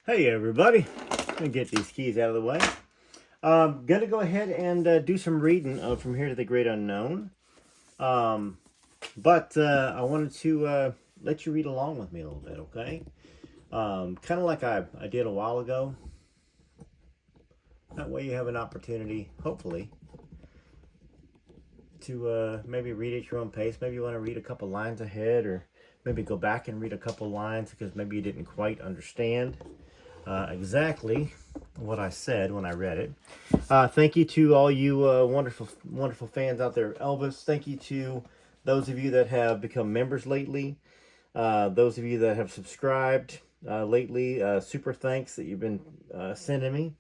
Hey everybody, let me get these keys out of the way. Gonna go ahead and do some reading of From Here to the Great Unknown. But I wanted to let you read along with me a little bit, okay? Kind of like I did a while ago. That way you have an opportunity, hopefully, to maybe read at your own pace. Maybe you want to read a couple lines ahead, or maybe go back and read a couple lines because maybe you didn't quite understand exactly what I said when I read it. Thank you to all you wonderful fans out there. Elvis, thank you to those of you that have become members lately. Those of you that have subscribed lately, super thanks that you've been sending me.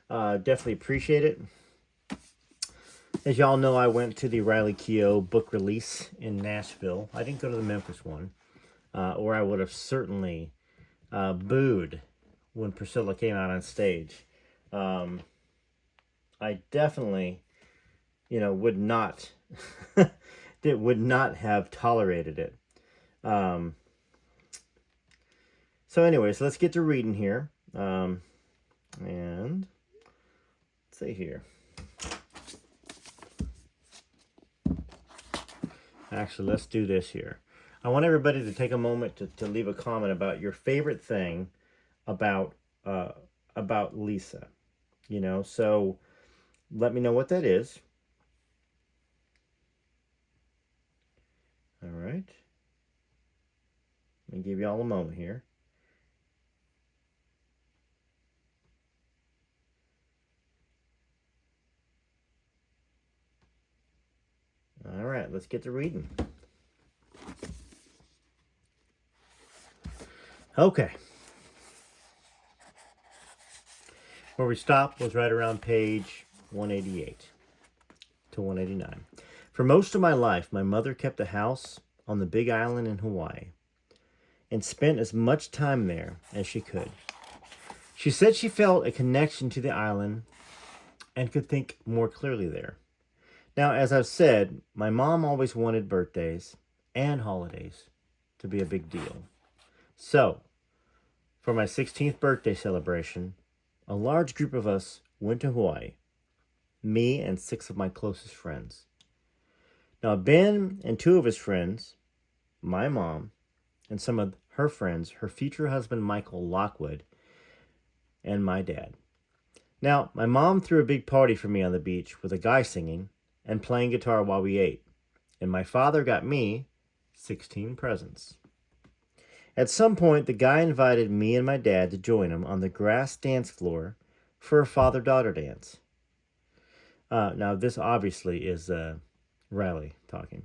Definitely appreciate it. As y'all know, I went to the Riley Keough book release in Nashville. I didn't go to the Memphis one, or I would have certainly booed when Priscilla came out on stage. I definitely, would not, would not have tolerated it. So anyways, let's get to reading here. And let's see here. Actually, let's do this here. I want everybody to take a moment to leave a comment about your favorite thing about Lisa. So let me know what that is. All right. Let me give you all a moment here. All right, let's get to reading. Okay. Where we stopped was right around page 188 to 189. For most of my life, my mother kept a house on the Big Island in Hawaii and spent as much time there as she could. She said she felt a connection to the island and could think more clearly there. Now, as I've said, my mom always wanted birthdays and holidays to be a big deal. So, for my 16th birthday celebration, a large group of us went to Hawaii, me and 6 of my closest friends. Now, Ben and 2 of his friends, my mom, and some of her friends, her future husband Michael Lockwood, and my dad. Now, my mom threw a big party for me on the beach with a guy singing and playing guitar while we ate, and my father got me 16 presents. At some point, the guy invited me and my dad to join him on the grass dance floor for a father-daughter dance. Now, this obviously is Riley talking.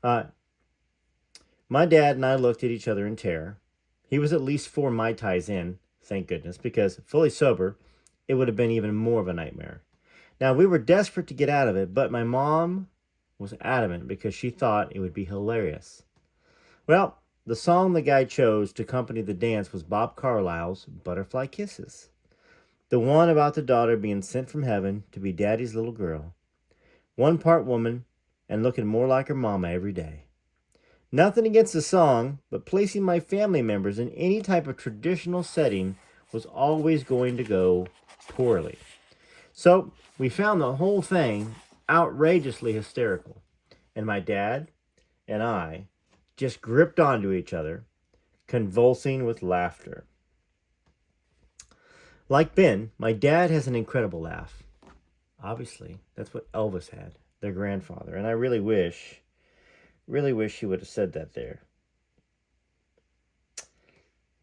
My dad and I looked at each other in terror. He was at least 4 Mai Tais in, thank goodness, because fully sober, it would have been even more of a nightmare. Now, we were desperate to get out of it, but my mom was adamant because she thought it would be hilarious. Well, the song the guy chose to accompany the dance was Bob Carlyle's Butterfly Kisses, the one about the daughter being sent from heaven to be daddy's little girl, one part woman and looking more like her mama every day. Nothing against the song, but placing my family members in any type of traditional setting was always going to go poorly. So we found the whole thing outrageously hysterical, and my dad and I just gripped onto each other, convulsing with laughter. Like Ben, my dad has an incredible laugh. Obviously, that's what Elvis had, their grandfather, and I really wish he would have said that there.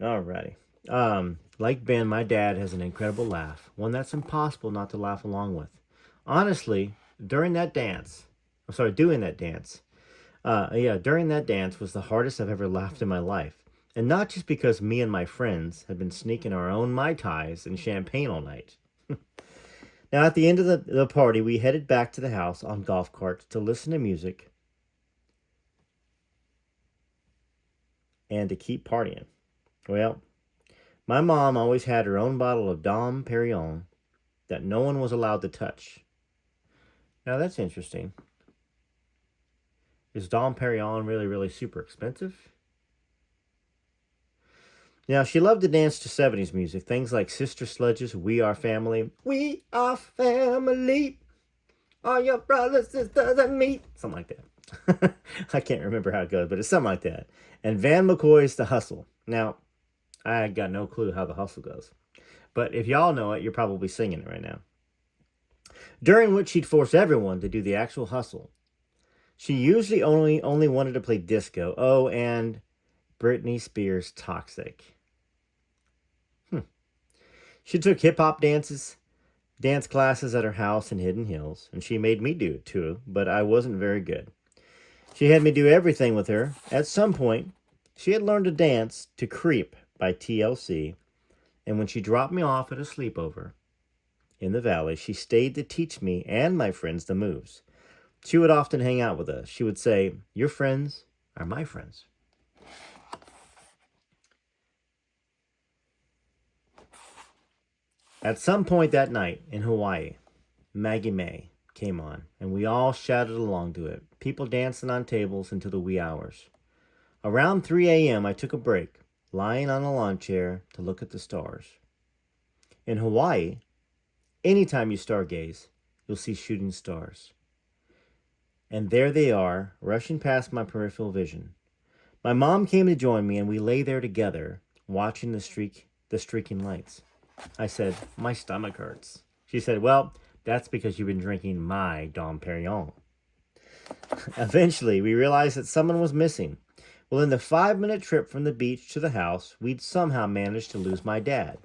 Alrighty. Like Ben, my dad has an incredible laugh, one that's impossible not to laugh along with. Honestly, during that dance was the hardest I've ever laughed in my life. And not just because me and my friends had been sneaking our own Mai Tais and champagne all night. Now, at the end of the party, we headed back to the house on golf carts to listen to music and to keep partying. Well, my mom always had her own bottle of Dom Perignon that no one was allowed to touch. Now, that's interesting. Is Dom Perignon really, really super expensive? Now, she loved to dance to 70s music, things like Sister Sledge's We Are Family. We are family. All your brothers, sisters, and me. Something like that. I can't remember how it goes, but it's something like that. And Van McCoy's The Hustle. Now, I got no clue how The Hustle goes. But if y'all know it, you're probably singing it right now. During which she'd force everyone to do the actual hustle. She usually only wanted to play disco. Oh, and Britney Spears' Toxic. She took hip-hop dance classes at her house in Hidden Hills, and she made me do it too, but I wasn't very good. She had me do everything with her. At some point, she had learned to dance to Creep by TLC, and when she dropped me off at a sleepover in the valley, she stayed to teach me and my friends the moves. She would often hang out with us. She would say, "Your friends are my friends." At some point that night in Hawaii, Maggie May came on, and we all shouted along to it, people dancing on tables into the wee hours. Around 3 a.m., I took a break, lying on a lawn chair to look at the stars. In Hawaii, anytime you stargaze, you'll see shooting stars. And there they are, rushing past my peripheral vision. My mom came to join me, and we lay there together, watching the streaking lights. I said, "My stomach hurts." She said, "Well, that's because you've been drinking my Dom Perignon." Eventually, we realized that someone was missing. Well, in the 5-minute trip from the beach to the house, we'd somehow managed to lose my dad.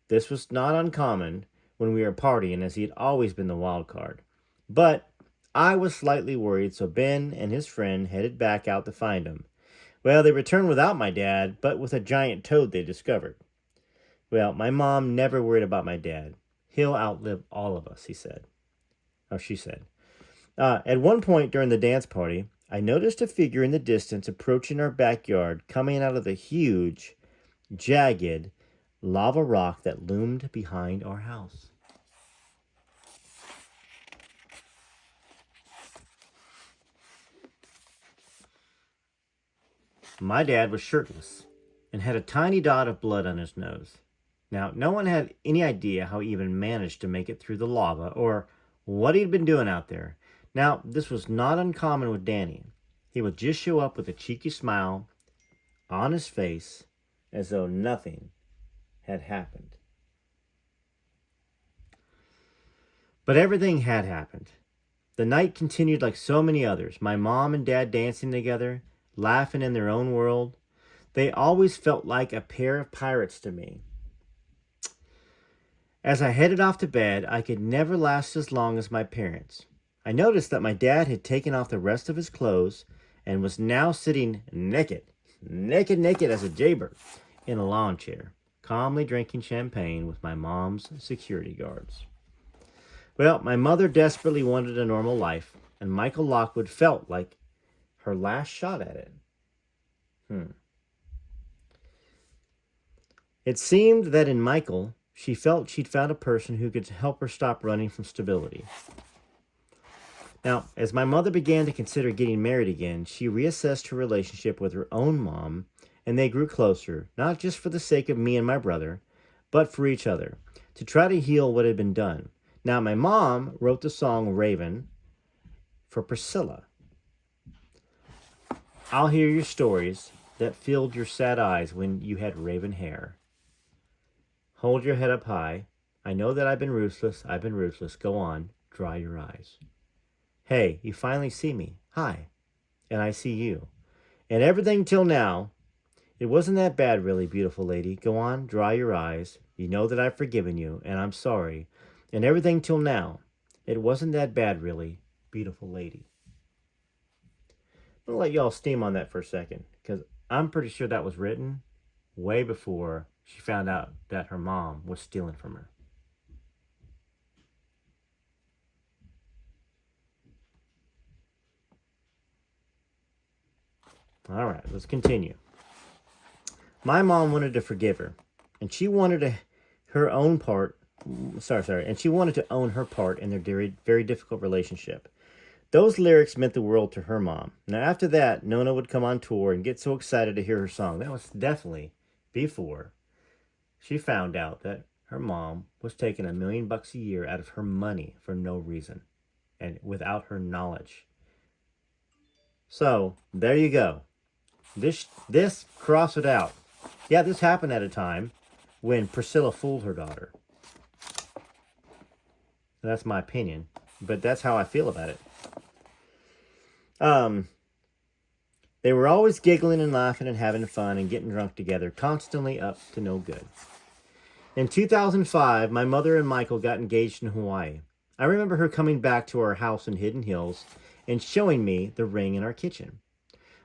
This was not uncommon when we were partying, as he had always been the wild card. But I was slightly worried, so Ben and his friend headed back out to find him. Well, they returned without my dad, but with a giant toad they discovered. Well, my mom never worried about my dad. He'll outlive all of us, he said. Or she said. At one point during the dance party, I noticed a figure in the distance approaching our backyard, coming out of the huge, jagged lava rock that loomed behind our house. My dad was shirtless and had a tiny dot of blood on his nose. Now, no one had any idea how he even managed to make it through the lava or what he'd been doing out there. Now, this was not uncommon with Danny. He would just show up with a cheeky smile on his face as though nothing had happened. But everything had happened. The night continued like so many others. My mom and dad dancing together, laughing in their own world. They always felt like a pair of pirates to me. As I headed off to bed, I could never last as long as my parents. I noticed that my dad had taken off the rest of his clothes and was now sitting naked as a jaybird, in a lawn chair, calmly drinking champagne with my mom's security guards. Well, my mother desperately wanted a normal life, and Michael Lockwood felt like her last shot at it. It seemed that in Michael, she felt she'd found a person who could help her stop running from stability. Now, as my mother began to consider getting married again, she reassessed her relationship with her own mom, and they grew closer, not just for the sake of me and my brother, but for each other, to try to heal what had been done. Now, my mom wrote the song Raven for Priscilla. I'll hear your stories that filled your sad eyes when you had raven hair. Hold your head up high. I know that I've been ruthless. Go on, dry your eyes. Hey, you finally see me. Hi. And I see you. And everything till now, it wasn't that bad really, beautiful lady. Go on, dry your eyes. You know that I've forgiven you, and I'm sorry. And everything till now, it wasn't that bad really, beautiful lady. I'm going to let y'all steam on that for a second, because I'm pretty sure that was written way before she found out that her mom was stealing from her. All right, let's continue. My mom wanted to forgive her, and she wanted her own part. And she wanted to own her part in their very, very difficult relationship. Those lyrics meant the world to her mom. Now, after that, Nona would come on tour and get so excited to hear her song. That was definitely before she found out that her mom was taking $1 million a year out of her money for no reason and without her knowledge. So there you go. This cross it out. Yeah, this happened at a time when Priscilla fooled her daughter. That's my opinion, but that's how I feel about it. They were always giggling and laughing and having fun and getting drunk together, constantly up to no good. In 2005, my mother and Michael got engaged in Hawaii. I remember her coming back to our house in Hidden Hills and showing me the ring in our kitchen.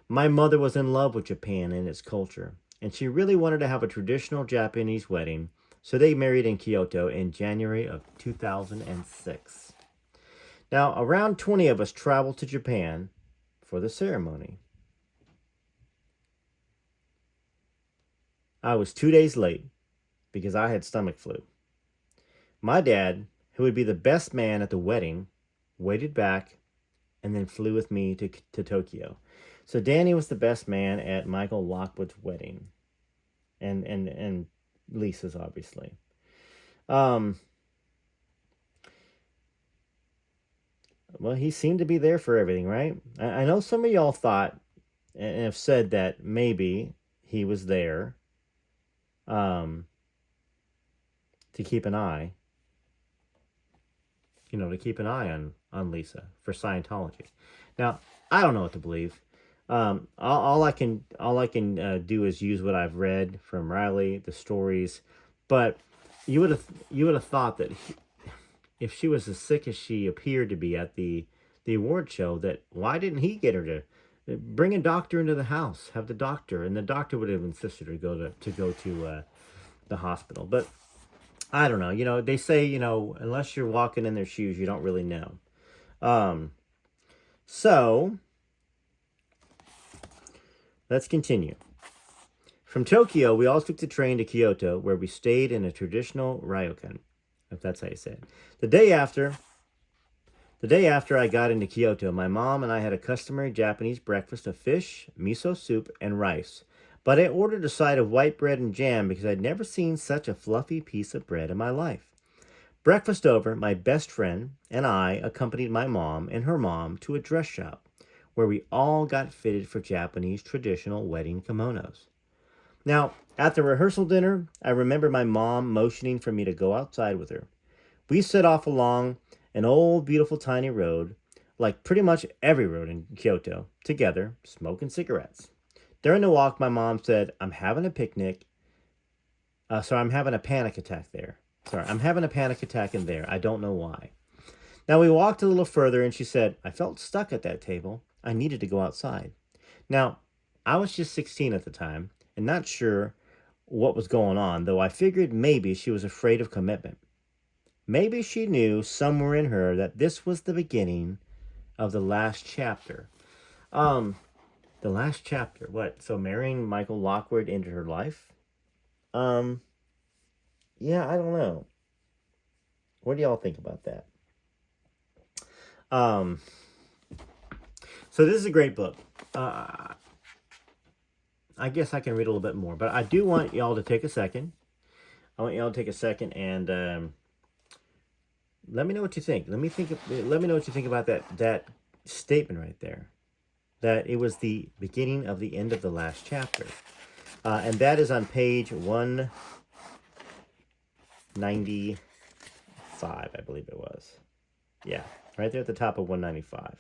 My mother was in love with Japan and its culture, and she really wanted to have a traditional Japanese wedding, so they married in Kyoto in January of 2006. Now, around 20 of us traveled to Japan for the ceremony. I was 2 days late because I had stomach flu. My dad, who would be the best man at the wedding, waited back and then flew with me to Tokyo. So Danny was the best man at Michael Lockwood's wedding. And Lisa's, obviously. Well, he seemed to be there for everything, right? I know some of y'all thought and have said that maybe he was there to keep an eye, to keep an eye on Lisa for Scientology. Now, I don't know what to believe. All I can do is use what I've read from Riley, the stories, but you would have thought that if she was as sick as she appeared to be at the award show, that why didn't he get her to bring a doctor into the house, have the doctor, and the doctor would have insisted her to go to the hospital. But I don't know. They say, unless you're walking in their shoes, you don't really know. So let's continue. From Tokyo, we all took the train to Kyoto, where we stayed in a traditional ryokan, if that's how you say it. The day after I got into Kyoto, my mom and I had a customary Japanese breakfast of fish, miso soup, and rice. But I ordered a side of white bread and jam because I'd never seen such a fluffy piece of bread in my life. Breakfast over, my best friend and I accompanied my mom and her mom to a dress shop, where we all got fitted for Japanese traditional wedding kimonos. Now, at the rehearsal dinner, I remember my mom motioning for me to go outside with her. We set off along an old, beautiful, tiny road, like pretty much every road in Kyoto, together, smoking cigarettes. During the walk, my mom said, I'm having a panic attack there. I'm having a panic attack in there. I don't know why. Now, we walked a little further, and she said, I felt stuck at that table. I needed to go outside. Now, I was just 16 at the time, and not sure what was going on, though I figured maybe she was afraid of commitment. Maybe she knew somewhere in her that this was the beginning of the last chapter. The last chapter, what? So marrying Michael Lockwood into her life? Yeah, I don't know. What do y'all think about that? So this is a great book. I guess I can read a little bit more, but I do want y'all to take a second. I want y'all to take a second and let me know what you think. Let me know what you think about that statement right there. That it was the beginning of the end of the last chapter. And that is on page 195, I believe it was. Yeah, right there at the top of 195.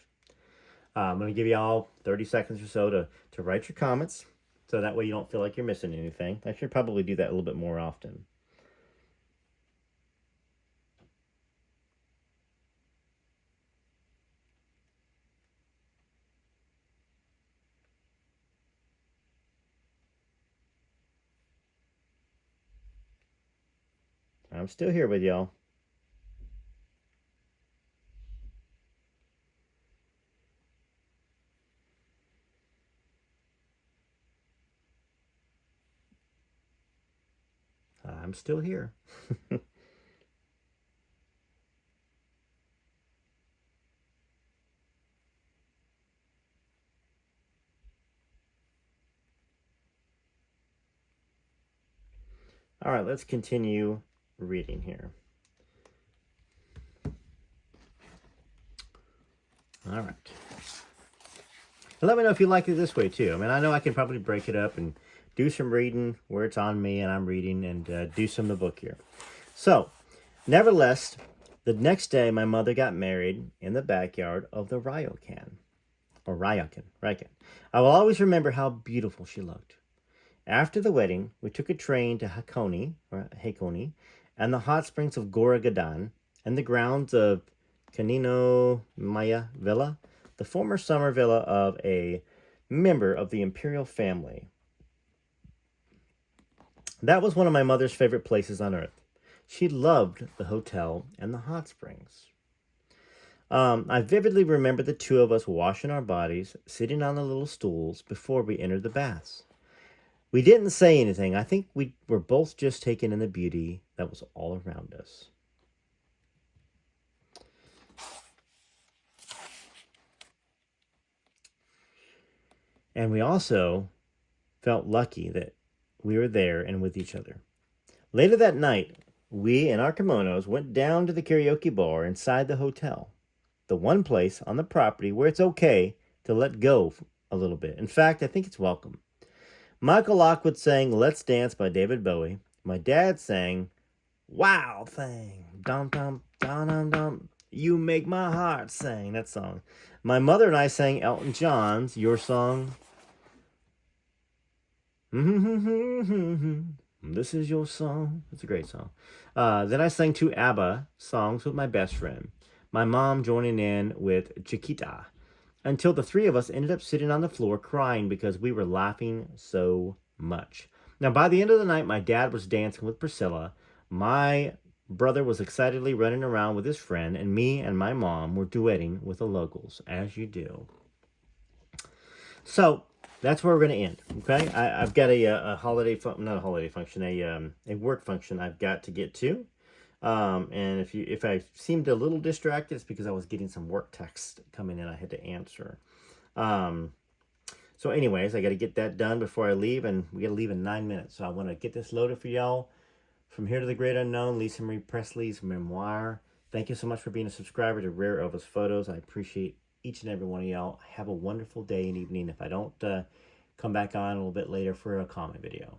I'm going to give you all 30 seconds or so to write your comments, so that way you don't feel like you're missing anything. I should probably do that a little bit more often. I'm still here with y'all. I'm still here. All right, let's continue reading here. All right. And let me know if you like it this way too. I mean, I know I can probably break it up and do some reading where it's on me and I'm reading and do some of the book here. So, nevertheless, the next day my mother got married in the backyard of the Ryokan. Or Ryokan. I will always remember how beautiful she looked. After the wedding, we took a train to Hakone, and the hot springs of Goragadon, and the grounds of Kanino Maya Villa, the former summer villa of a member of the imperial family. That was one of my mother's favorite places on earth. She loved the hotel and the hot springs. I vividly remember the two of us washing our bodies, sitting on the little stools before we entered the baths. We didn't say anything. I think we were both just taken in the beauty that was all around us. And we also felt lucky that we were there and with each other. Later that night, we in our kimonos went down to the karaoke bar inside the hotel, the one place on the property where it's okay to let go a little bit. In fact, I think it's welcome. Michael Lockwood sang Let's Dance by David Bowie. My dad sang Wild Thing. Dum dum dum dum dum. You make my heart sing. That song. My mother and I sang Elton John's Your Song. This is your song. It's a great song. Then I sang two ABBA songs with my best friend. My mom joining in with Chiquita. Until the three of us ended up sitting on the floor crying because we were laughing so much. Now, by the end of the night, my dad was dancing with Priscilla. My brother was excitedly running around with his friend, and me and my mom were duetting with the locals, as you do. So, that's where we're going to end, okay? I've got a holiday, not a holiday function, a work function I've got to get to. And if I seemed a little distracted, it's because I was getting some work text coming in I had to answer. So anyways, I got to get that done before I leave, and we got to leave in 9 minutes. So I want to get this loaded for y'all. From Here to the Great Unknown, Lisa Marie Presley's Memoir. Thank you so much for being a subscriber to Rare Elvis Photos. I appreciate each and every one of y'all. Have a wonderful day and evening. If I don't come back on a little bit later for a comment video.